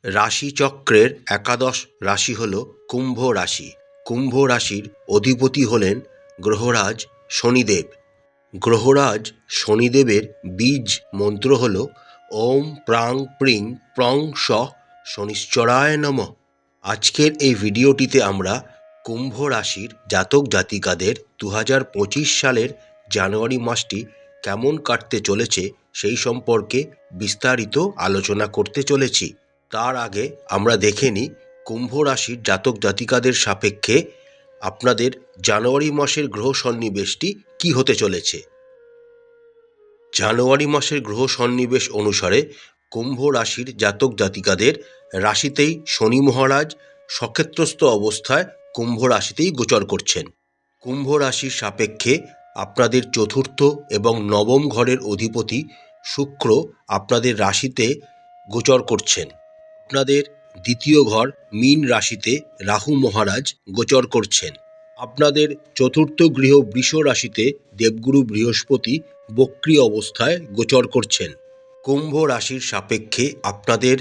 রাশিচক্রের একাদশ রাশি হল কুম্ভ রাশি। কুম্ভ রাশির অধিপতি হলেন গ্রহরাজ শনিদেব। গ্রহরাজ শনিদেবের বীজ মন্ত্র হল ওম প্রাং প্রিং প্রং স শনিশ্চরায় নমঃ। আজকের এই ভিডিওটিতে আমরা কুম্ভ রাশির জাতক জাতিকাদের 2025 সালের জানুয়ারি মাসটি কেমন কাটতে চলেছে সেই সম্পর্কে বিস্তারিত আলোচনা করতে চলেছি। তার আগে আমরা দেখে নিই কুম্ভ রাশির জাতক জাতিকাদের সাপেক্ষে আপনাদের জানুয়ারি মাসের গ্রহ সন্নিবেশটি কী হতে চলেছে। জানুয়ারি মাসের গ্রহ সন্নিবেশ অনুসারে কুম্ভ রাশির জাতক জাতিকাদের রাশিতেই শনি মহারাজ সক্ষেত্রস্থ অবস্থায় কুম্ভ রাশিতেই গোচর করছেন। কুম্ভ রাশির সাপেক্ষে আপনাদের চতুর্থ এবং নবম ঘরের অধিপতি শুক্র আপনাদের রাশিতে গোচর করছেন। আপনাদের দ্বিতীয় ঘর মীন রাশিতে রাহু মহারাজ গোচর করছেন। আপনাদের চতুর্থ গৃহ বৃষ রাশিতে দেবগুরু বৃহস্পতি বক্রী অবস্থায় গোচর করছেন। কুম্ভ রাশির সাপেক্ষে আপনাদের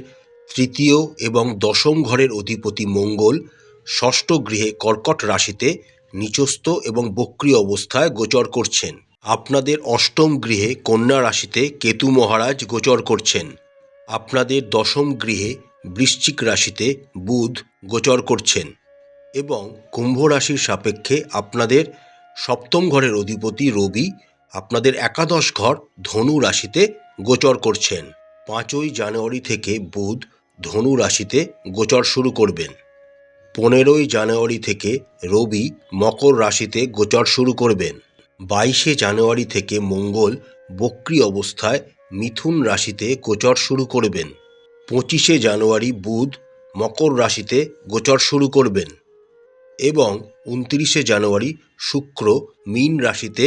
তৃতীয় এবং দশম ঘরের অধিপতি মঙ্গল ষষ্ঠ গৃহে কর্কট রাশিতে নিচস্থ এবং বক্রী অবস্থায় গোচর করছেন। আপনাদের অষ্টম গৃহে কন্যা রাশিতে কেতু মহারাজ গোচর করছেন। আপনাদের দশম গৃহে বৃশ্চিক রাশিতে বুধ গোচর করছেন এবং কুম্ভ রাশির সাপেক্ষে আপনাদের সপ্তম ঘরের অধিপতি রবি আপনাদের একাদশ ঘর ধনু রাশিতে গোচর করছেন। 5ই জানুয়ারি থেকে বুধ ধনু রাশিতে গোচর শুরু করবেন। 15ই জানুয়ারি থেকে রবি মকর রাশিতে গোচর শুরু করবেন। 22শে জানুয়ারি থেকে মঙ্গল বক্রী অবস্থায় মিথুন রাশিতে গোচর শুরু করবেন। 25শে জানুয়ারি বুধ মকর রাশিতে গোচর শুরু করবেন এবং 29শে জানুয়ারি শুক্র মীন রাশিতে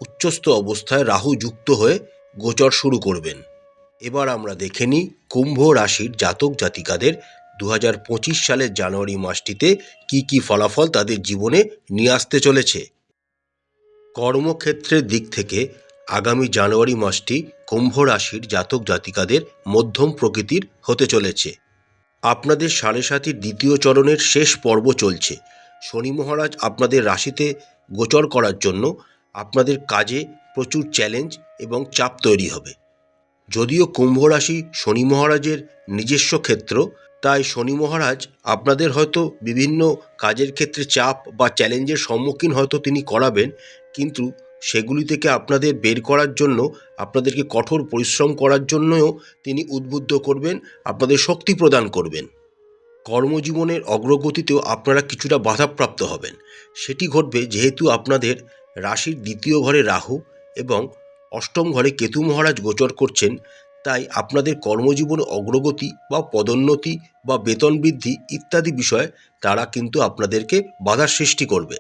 উচ্চস্থ অবস্থায় রাহু যুক্ত হয়ে গোচর শুরু করবেন। এবার আমরা দেখে নিই কুম্ভ রাশির জাতক জাতিকাদের 2025 সালের জানুয়ারি মাসটিতে কি কি ফলাফল তাদের জীবনে নিয়ে আসতে চলেছে। কর্মক্ষেত্রের দিক থেকে আগামী জানুয়ারি মাসটি কুম্ভ রাশির জাতক জাতিকাদের মধ্যম প্রকৃতির হতে চলেছে। আপনাদের সাড়ে সাতির দ্বিতীয় চরণের শেষ পর্ব চলছে। শনি মহারাজ আপনাদের রাশিতে গোচর করার জন্য আপনাদের কাজে প্রচুর চ্যালেঞ্জ এবং চাপ তৈরি হবে। যদিও কুম্ভ রাশি শনি মহারাজের নিজস্ব ক্ষেত্র, তাই শনি মহারাজ আপনাদের হয়তো বিভিন্ন কাজের ক্ষেত্রে চাপ বা চ্যালেঞ্জের সম্মুখীন হয়তো তিনি করাবেন, কিন্তু সেগুলি থেকে আপনাদের বের করার জন্য আপনাদেরকে কঠোর পরিশ্রম করার জন্যও তিনি উদ্বুদ্ধ করবেন, আপনাদের শক্তি প্রদান করবেন। কর্মজীবনের অগ্রগতিতেও আপনারা কিছুটা বাধাপ্রাপ্ত হবেন। সেটি ঘটবে যেহেতু আপনাদের রাশির দ্বিতীয় ঘরে রাহু এবং অষ্টম ঘরে কেতু মহারাজ গোচর করছেন, তাই আপনাদের কর্মজীবনে অগ্রগতি বা পদোন্নতি বা বেতন বৃদ্ধি ইত্যাদি বিষয়ে তারা কিন্তু আপনাদেরকে বাধার সৃষ্টি করবে।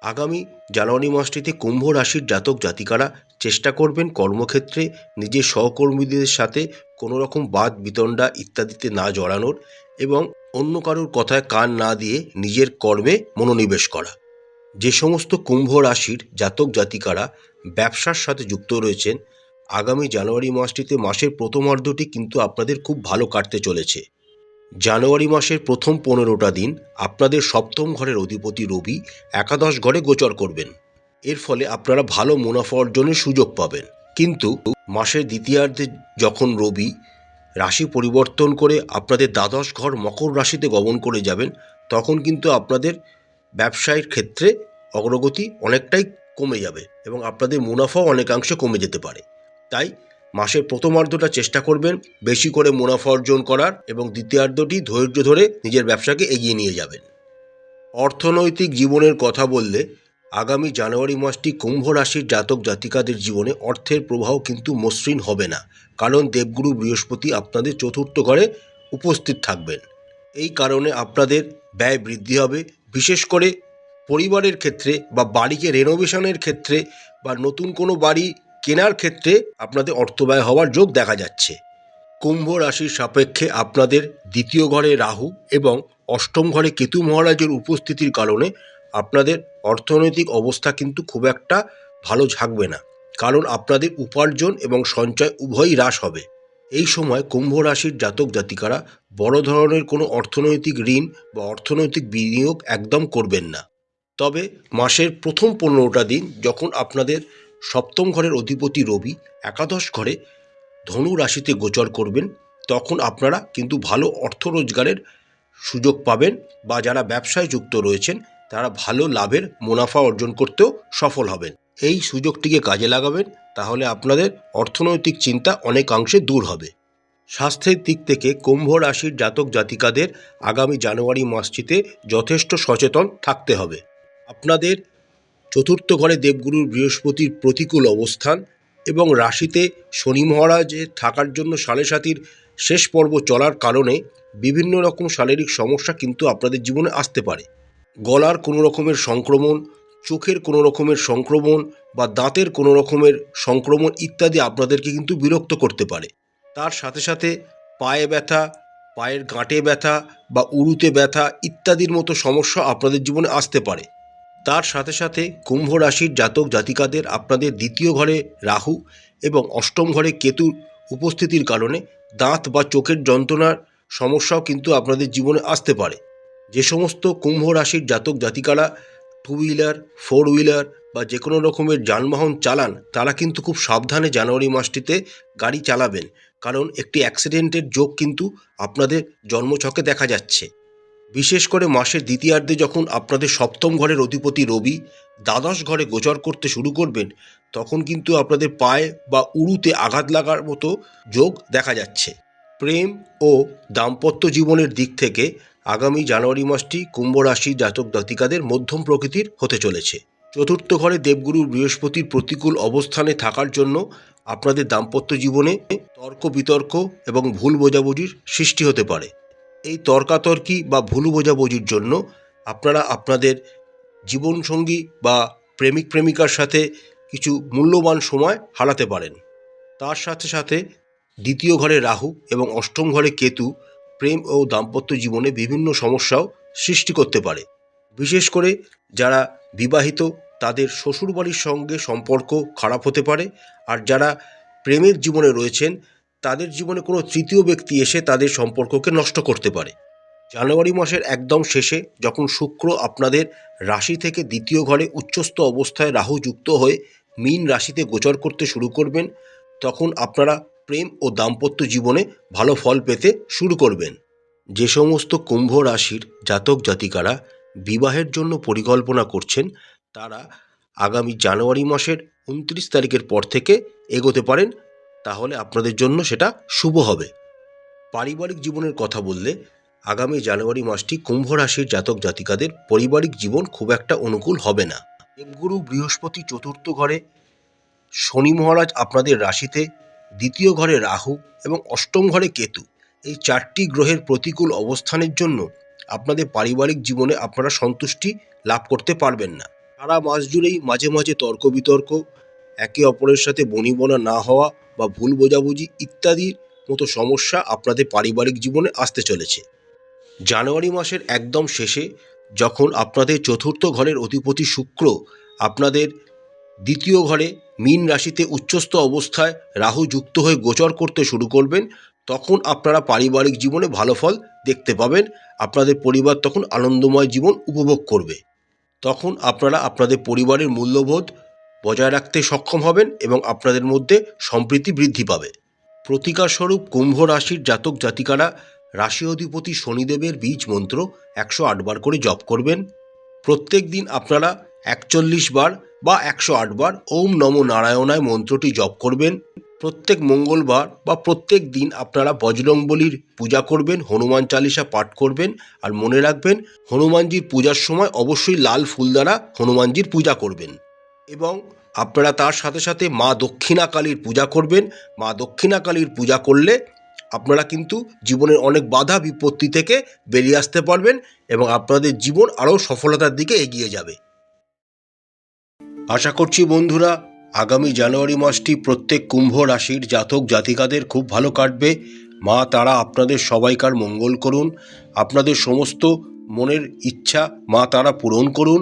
আগামী জানুয়ারি মাসটিতে কুম্ভ রাশির জাতক জাতিকারা চেষ্টা করবেন কর্মক্ষেত্রে নিজের সহকর্মীদের সাথে কোনো রকম বাদ বিতণ্ডা ইত্যাদিতে না জড়ানোর এবং অন্য কারোর কথায় কান না দিয়ে নিজের কর্মে মনোনিবেশ করা। যে সমস্ত কুম্ভ রাশির জাতক জাতিকারা ব্যবসার সাথে যুক্ত রয়েছেন, আগামী জানুয়ারি মাসটিতে মাসের প্রথমার্ধটি কিন্তু আপনাদের খুব ভালো কাটতে চলেছে। জানুয়ারি মাসের প্রথম 15টা দিন আপনাদের সপ্তম ঘরের অধিপতি রবি একাদশ ঘরে গোচর করবেন। এর ফলে আপনারা ভালো মুনাফা অর্জনের সুযোগ পাবেন। কিন্তু মাসের দ্বিতীয়ার্ধে যখন রবি রাশি পরিবর্তন করে আপনাদের দ্বাদশ ঘর মকর রাশিতে গমন করে যাবেন, তখন কিন্তু আপনাদের ব্যবসায়ের ক্ষেত্রে অগ্রগতি অনেকটাই কমে যাবে এবং আপনাদের মুনাফাও অনেকাংশে কমে যেতে পারে। তাই মাসের প্রথমার্ধটা চেষ্টা করবেন বেশি করে মুনাফা অর্জন করার এবং দ্বিতীয়ার্ধটি ধৈর্য ধরে নিজের ব্যবসাকে এগিয়ে নিয়ে যাবেন। অর্থনৈতিক জীবনের কথা বললে আগামী জানুয়ারি মাসটি কুম্ভ রাশির জাতক জাতিকাদের জীবনে অর্থের প্রবাহ কিন্তু মসৃণ হবে না, কারণ দেবগুরু বৃহস্পতি আপনাদের চতুর্থ ঘরে উপস্থিত থাকবেন। এই কারণে আপনাদের ব্যয় বৃদ্ধি হবে, বিশেষ করে পরিবারের ক্ষেত্রে বা বাড়িকে রেনোভেশনের ক্ষেত্রে বা নতুন কোনো বাড়ি কেনার ক্ষেত্রে আপনাদের অর্থব্যয় হওয়ার যোগ দেখা যাচ্ছে। কুম্ভ রাশির সাপেক্ষে আপনাদের দ্বিতীয় ঘরে রাহু এবং অষ্টম ঘরে কেতু মহারাজের উপস্থিতির কারণে আপনাদের অর্থনৈতিক অবস্থা কিন্তু খুব একটা ভালো থাকবে না, কারণ আপনাদের উপার্জন এবং সঞ্চয় উভয়ই হ্রাস হবে এই সময় কুম্ভ রাশির জাতক জাতিকারা বড় ধরনের কোনো অর্থনৈতিক ঋণ বা অর্থনৈতিক বিনিয়োগ একদম করবেন না। তবে মাসের প্রথম 15টা দিন যখন আপনাদের সপ্তম ঘরের অধিপতি রবি একাদশ ঘরে ধনু রাশিতে গোচর করবেন, তখন আপনারা কিন্তু ভালো অর্থ রোজগারের সুযোগ পাবেন, বা যারা ব্যবসায় যুক্ত রয়েছেন তারা ভালো লাভের মুনাফা অর্জন করতেও সফল হবেন। এই সুযোগটিকে কাজে লাগাবেন, তাহলে আপনাদের অর্থনৈতিক চিন্তা অনেকাংশে দূর হবে। স্বাস্থ্যের দিক থেকে কুম্ভ রাশির জাতক জাতিকাদের আগামী জানুয়ারি মাসটিতে যথেষ্ট সচেতন থাকতে হবে। আপনাদের চতুর্থ ঘরে দেবগুরুর বৃহস্পতির প্রতিকূল অবস্থান এবং রাশিতে শনি মহারাজের থাকার জন্য সাড়ে সাতির শেষ পর্ব চলার কারণে বিভিন্ন রকম শারীরিক সমস্যা কিন্তু আপনাদের জীবনে আসতে পারে। গলার কোনো রকমের সংক্রমণ, চোখের কোনো রকমের সংক্রমণ বা দাঁতের কোনো রকমের সংক্রমণ ইত্যাদি আপনাদেরকে কিন্তু বিরক্ত করতে পারে। তার সাথে সাথে পায়ে ব্যথা, পায়ের গাঁটে ব্যথা বা উরুতে ব্যথা ইত্যাদির মতো সমস্যা আপনাদের জীবনে আসতে পারে। তার সাথে সাথে কুম্ভ রাশির জাতক জাতিকাদের আপনাদের দ্বিতীয় ঘরে রাহু এবং অষ্টম ঘরে কেতুর উপস্থিতির কারণে দাঁত বা চোখের যন্ত্রণার সমস্যাও কিন্তু আপনাদের জীবনে আসতে পারে। যে সমস্ত কুম্ভ রাশির জাতক জাতিকারা টু হুইলার, ফোর হুইলার বা যে কোনো রকমের যানবাহন চালান, তারা কিন্তু খুব সাবধানে জানুয়ারি মাসটিতে গাড়ি চালাবেন, কারণ একটি অ্যাক্সিডেন্টের যোগ কিন্তু আপনাদের জন্মছকে দেখা যাচ্ছে। বিশেষ করে মাসের দ্বিতীয়ার্ধে যখন আপনাদের সপ্তম ঘরের অধিপতি রবি দ্বাদশ ঘরে গোচর করতে শুরু করবেন, তখন কিন্তু আপনাদের পায়ে বা উরুতে আঘাত লাগার মতো যোগ দেখা যাচ্ছে। প্রেম ও দাম্পত্য জীবনের দিক থেকে আগামী জানুয়ারি মাসটি কুম্ভ রাশির জাতক জাতিকাদের মধ্যম প্রকৃতির হতে চলেছে। চতুর্থ ঘরে দেবগুরু বৃহস্পতির প্রতিকূল অবস্থানে থাকার জন্য আপনাদের দাম্পত্য জীবনে তর্ক বিতর্ক এবং ভুল বোঝাবুঝির সৃষ্টি হতে পারে। এই তর্কাতর্কি বা ভুল বোঝাবুঝির জন্য আপনারা আপনাদের জীবনসঙ্গী বা প্রেমিক প্রেমিকার সাথে কিছু মূল্যবান সময় হারাতে পারেন। তার সাথে সাথে দ্বিতীয় ঘরে রাহু এবং অষ্টম ঘরে কেতু প্রেম ও দাম্পত্য জীবনে বিভিন্ন সমস্যাও সৃষ্টি করতে পারে। বিশেষ করে যারা বিবাহিত তাদের শ্বশুরবাড়ির সঙ্গে সম্পর্ক খারাপ হতে পারে, আর যারা প্রেমের জীবনে রয়েছেন তাদের জীবনে কোনো তৃতীয় ব্যক্তি এসে তাদের সম্পর্ককে নষ্ট করতে পারে। জানুয়ারি মাসের একদম শেষে যখন শুক্র আপনাদের রাশি থেকে দ্বিতীয় ঘরে উচ্চস্থ অবস্থায় রাহু যুক্ত হয়ে মীন রাশিতে গোচর করতে শুরু করবেন, তখন আপনারা প্রেম ও দাম্পত্য জীবনে ভালো ফল পেতে শুরু করবেন। যে সমস্ত কুম্ভ রাশির জাতক জাতিকারা বিবাহের জন্য পরিকল্পনা করছেন, তারা আগামী জানুয়ারি মাসের 29 তারিখের পর থেকে এগোতে পারেন, তাহলে আপনাদের জন্য সেটা শুভ হবে। পারিবারিক জীবনের কথা বললে আগামী জানুয়ারি মাসটি কুম্ভ রাশির জাতক জাতিকাদের পারিবারিক জীবন খুব একটা অনুকূল হবে না। দেবগুরু বৃহস্পতি চতুর্থ ঘরে, শনি মহারাজ আপনাদের রাশিতে, দ্বিতীয় ঘরে রাহু এবং অষ্টম ঘরে কেতু, এই চারটি গ্রহের প্রতিকূল অবস্থানের জন্য আপনাদের পারিবারিক জীবনে আপনারা সন্তুষ্টি লাভ করতে পারবেন না। সারা মাস জুড়েই মাঝে মাঝে তর্ক বিতর্ক, একে অপরের সাথে বনিবনা না হওয়া বা ভুল বোঝাবুঝি ইত্যাদির মতো সমস্যা আপনাদের পারিবারিক জীবনে আসতে চলেছে। জানুয়ারি মাসের একদম শেষে যখন আপনাদের চতুর্থ ঘরের অধিপতি শুক্র আপনাদের দ্বিতীয় ঘরে মীন রাশিতে উচ্চস্থ অবস্থায় রাহু যুক্ত হয়ে গোচর করতে শুরু করবেন, তখন আপনারা পারিবারিক জীবনে ভালো ফল দেখতে পাবেন। আপনাদের পরিবার তখন আনন্দময় জীবন উপভোগ করবে। তখন আপনারা আপনাদের পরিবারের মূল্যবোধ বজায় রাখতে সক্ষম হবেন এবং আপনাদের মধ্যে সম্প্রীতি বৃদ্ধি পাবে। প্রতিকারস্বরূপ কুম্ভ রাশির জাতক জাতিকারা রাশি অধিপতি শনিদেবের বীজ মন্ত্র 108 বার করে জপ করবেন। প্রত্যেক দিন আপনারা 41 বার বা 108 বার ওম নমো নারায়ণায় মন্ত্রটি জপ করবেন। প্রত্যেক মঙ্গলবার বা প্রত্যেক দিন আপনারা বজরংবলীর পূজা করবেন, হনুমান চালিসা পাঠ করবেন। আর মনে রাখবেন, হনুমানজির পূজার সময় অবশ্যই লাল ফুল দ্বারা হনুমানজির পূজা করবেন। এবং আপনারা তার সাথে সাথে মা দক্ষিণা কালীর পূজা করবেন। মা দক্ষিণা কালীর পূজা করলে আপনারা কিন্তু জীবনের অনেক বাধা বিপত্তি থেকে বেরিয়ে আসতে পারবেন এবং আপনাদের জীবন আরও সফলতার দিকে এগিয়ে যাবে। আশা করছি বন্ধুরা, আগামী জানুয়ারি মাসটি প্রত্যেক কুম্ভ রাশির জাতক জাতিকাদের খুব ভালো কাটবে। মা তারা আপনাদের সবাইকার মঙ্গল করুন, আপনাদের সমস্ত মনের ইচ্ছা মা তারা পূরণ করুন।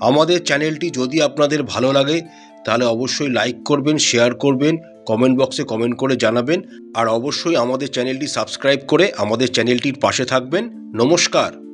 আমাদের চ্যানেলটি যদি আপনাদের ভালো লাগে তাহলে অবশ্যই লাইক করবেন, শেয়ার করবেন, কমেন্ট বক্সে কমেন্ট করে জানাবেন আর অবশ্যই আমাদের চ্যানেলটি সাবস্ক্রাইব করে আমাদের চ্যানেলটির পাশে থাকবেন। নমস্কার।